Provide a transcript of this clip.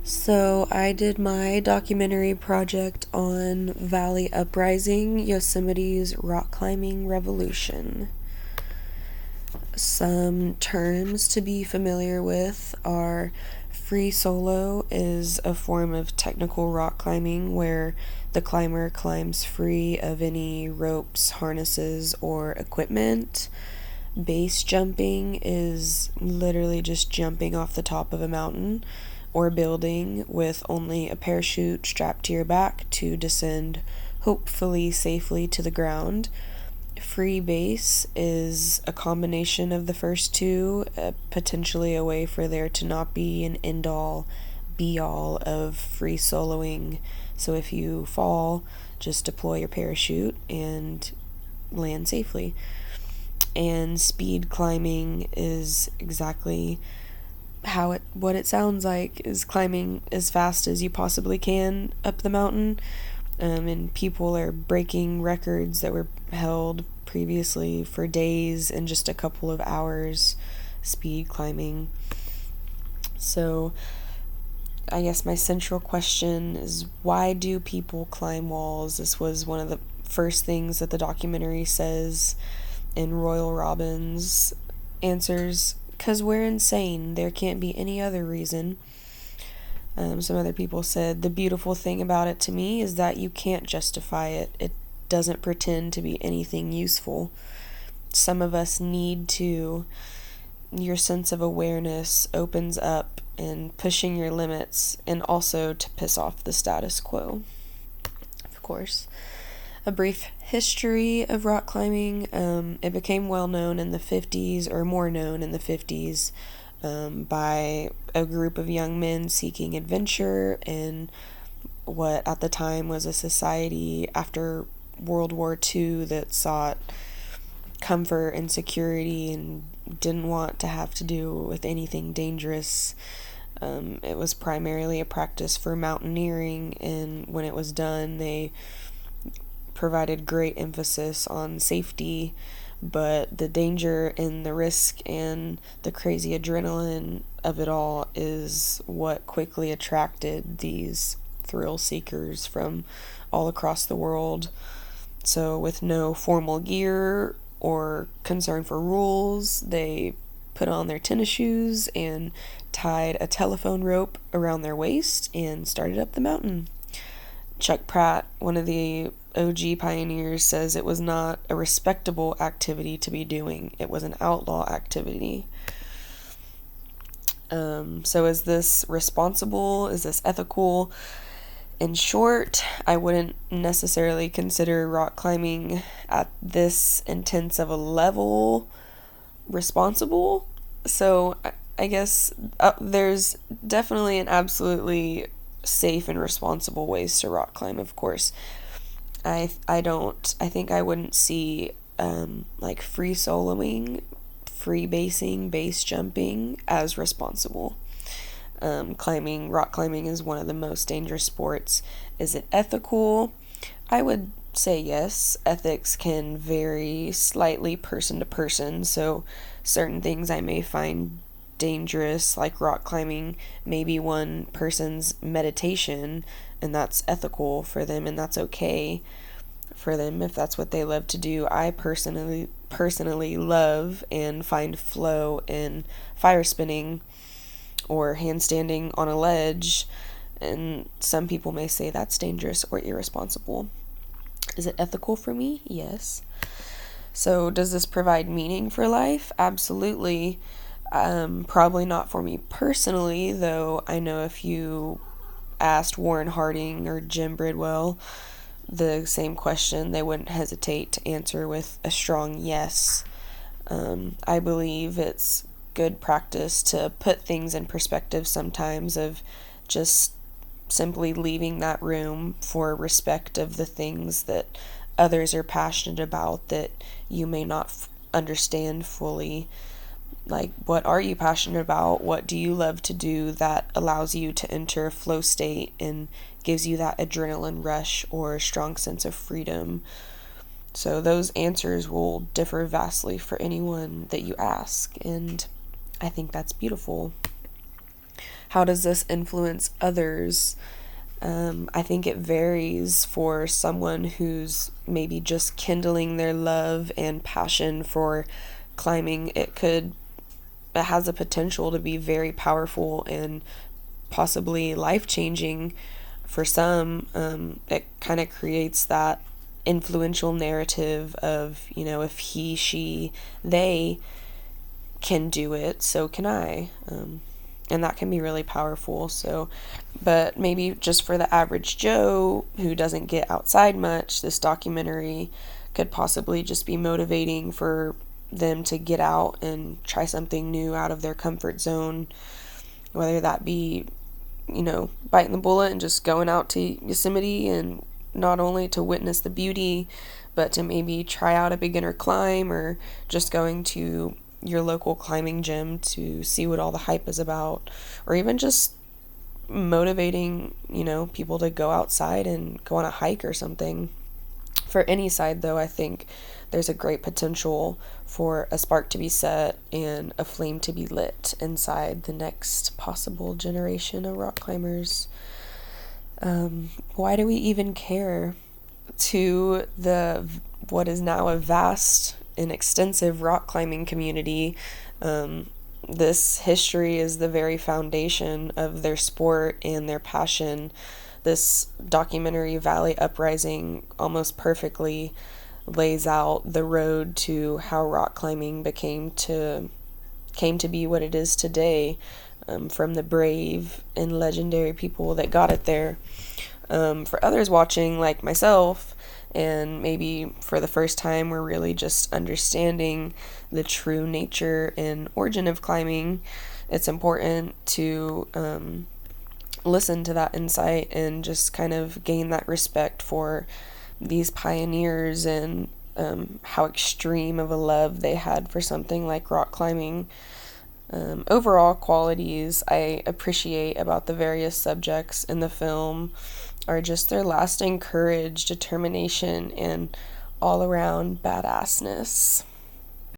So, I did my documentary project on Valley Uprising, Yosemite's rock climbing revolution. Some terms to be familiar with are free solo is a form of technical rock climbing where the climber climbs free of any ropes, harnesses, or equipment. Base jumping is literally just jumping off the top of a mountain or building with only a parachute strapped to your back to descend, hopefully safely, to the ground. Free base is a combination of the first two, potentially a way for there to not be an end all be all of free soloing. So if you fall, just deploy your parachute and land safely. And speed climbing is exactly what it sounds like, is climbing as fast as you possibly can up the mountain. And people are breaking records that were held previously for days in just a couple of hours speed climbing. So I guess my central question is, why do people climb walls? This was one of the first things that the documentary says, and Royal Robbins answers, "'Cause we're insane. There can't be any other reason." Some other people said, "The beautiful thing about it to me is that you can't justify it. It doesn't pretend to be anything useful. Some of us need to. Your sense of awareness opens up and pushing your limits, and also to piss off the status quo." Of course. A brief history of rock climbing. It became well known in the 50s, or more known in the 50s, by a group of young men seeking adventure in what at the time was a society after World War II that sought comfort and security and didn't want to have to do with anything dangerous. It was primarily a practice for mountaineering, and when it was done, they provided great emphasis on safety, but the danger and the risk and the crazy adrenaline of it all is what quickly attracted these thrill seekers from all across the world. So, with no formal gear or concern for rules, they put on their tennis shoes and tied a telephone rope around their waist and started up the mountain. Chuck Pratt, one of the OG pioneers, says it was not a respectable activity to be doing, it was an outlaw activity. So is this responsible? Is this ethical? In short, I wouldn't necessarily consider rock climbing at this intense of a level responsible. So I guess there's definitely an absolutely safe and responsible ways to rock climb, of course. I think I wouldn't see like free soloing, free basing, base jumping as responsible. Rock climbing is one of the most dangerous sports. Is it ethical? I would say yes. Ethics can vary slightly person to person, so certain things I may find dangerous, like rock climbing, may be one person's meditation, and that's ethical for them, and that's okay for them if that's what they love to do. I personally love and find flow in fire spinning or handstanding on a ledge, and some people may say that's dangerous or irresponsible. Is it ethical for me? Yes. So does this provide meaning for life? Absolutely. Probably not for me personally, though I know if you asked Warren Harding or Jim Bridwell the same question, they wouldn't hesitate to answer with a strong yes. I believe it's good practice to put things in perspective sometimes, of just simply leaving that room for respect of the things that others are passionate about that you may not understand fully. Like, what are you passionate about? What do you love to do that allows you to enter a flow state and gives you that adrenaline rush or strong sense of freedom? So those answers will differ vastly for anyone that you ask, and I think that's beautiful. how does this influence others? I think it varies for someone who's maybe just kindling their love and passion for climbing. It has a potential to be very powerful and possibly life changing for some. It kind of creates that influential narrative of, if he, she, they can do it, so can I. And that can be really powerful. So, but maybe just for the average Joe who doesn't get outside much, this documentary could possibly just be motivating for them to get out and try something new out of their comfort zone, whether that be, biting the bullet and just going out to Yosemite, and not only to witness the beauty, but to maybe try out a beginner climb, or just going to your local climbing gym to see what all the hype is about, or even just motivating, people to go outside and go on a hike or something. For any side, though, I think there's a great potential for a spark to be set and a flame to be lit inside the next possible generation of rock climbers. Why do we even care? To the what is now a vast and extensive rock climbing community, this history is the very foundation of their sport and their passion. This documentary, Valley Uprising, almost perfectly lays out the road to how rock climbing came to be what it is today, from the brave and legendary people that got it there. For others watching, like myself, and maybe for the first time we're really just understanding the true nature and origin of climbing, it's important to listen to that insight and just kind of gain that respect for these pioneers, and how extreme of a love they had for something like rock climbing. Overall qualities I appreciate about the various subjects in the film are just their lasting courage, determination, and all around badassness.